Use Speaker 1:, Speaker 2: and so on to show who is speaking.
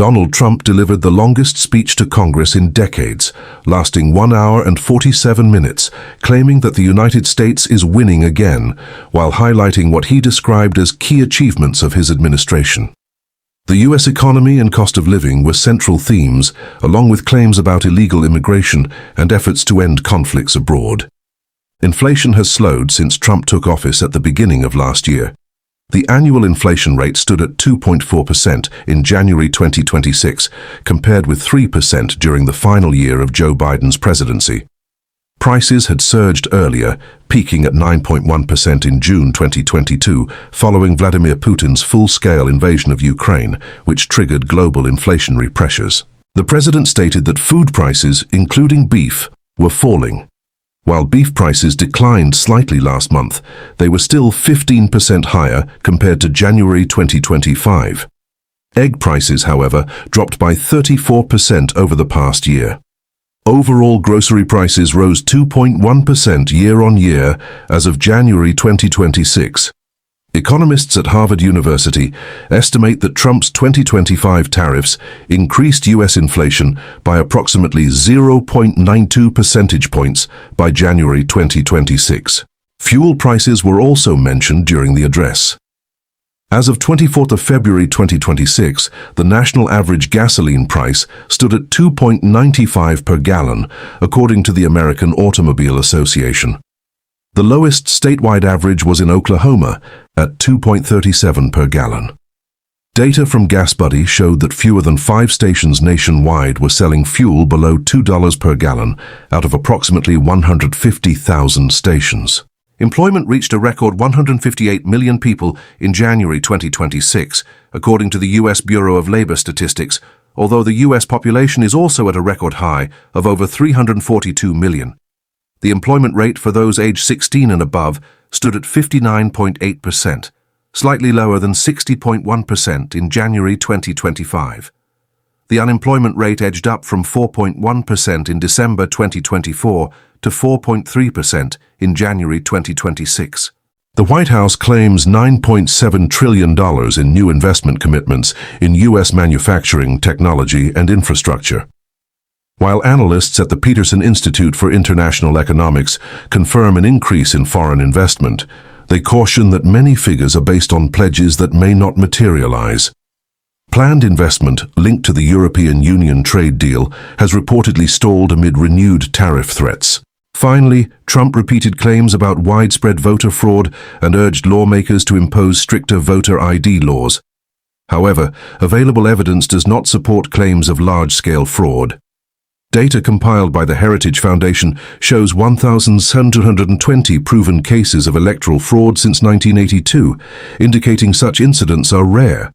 Speaker 1: Donald Trump delivered the longest speech to Congress in decades, lasting 1 hour and 47 minutes, claiming that the United States is winning again, while highlighting what he described as key achievements of his administration. The U.S. economy and cost of living were central themes, along with claims about illegal immigration and efforts to end conflicts abroad. Inflation has slowed since Trump took office at the beginning of last year. The annual inflation rate stood at 2.4% in January 2026, compared with 3% during the final year of Joe Biden's presidency. Prices had surged earlier, peaking at 9.1% in June 2022, following Vladimir Putin's full-scale invasion of Ukraine, which triggered global inflationary pressures. The president stated that food prices, including beef, were falling. While beef prices declined slightly last month, they were still 15% higher compared to January 2025. Egg prices, however, dropped by 34% over the past year. Overall grocery prices rose 2.1% year-on-year as of January 2026. Economists at Harvard University estimate that Trump's 2025 tariffs increased U.S. inflation by approximately 0.92 percentage points by January 2026. Fuel prices were also mentioned during the address. As of 24th of February 2026, the national average gasoline price stood at $2.95 per gallon, according to the American Automobile Association. The lowest statewide average was in Oklahoma at $2.37 per gallon. Data from GasBuddy showed that fewer than 5 stations nationwide were selling fuel below $2 per gallon out of approximately 150,000 stations. Employment reached a record 158 million people in January 2026, according to the U.S. Bureau of Labor Statistics, although the U.S. population is also at a record high of over 342 million. The employment rate for those aged 16 and above stood at 59.8%, slightly lower than 60.1% in January 2025. The unemployment rate edged up from 4.1% in December 2024 to 4.3% in January 2026. The White House claims $9.7 trillion in new investment commitments in U.S. manufacturing, technology, and infrastructure. While analysts at the Peterson Institute for International Economics confirm an increase in foreign investment, they caution that many figures are based on pledges that may not materialize. Planned investment linked to the European Union trade deal has reportedly stalled amid renewed tariff threats. Finally, Trump repeated claims about widespread voter fraud and urged lawmakers to impose stricter voter ID laws. However, available evidence does not support claims of large-scale fraud. Data compiled by the Heritage Foundation shows 1,720 proven cases of electoral fraud since 1982, indicating such incidents are rare.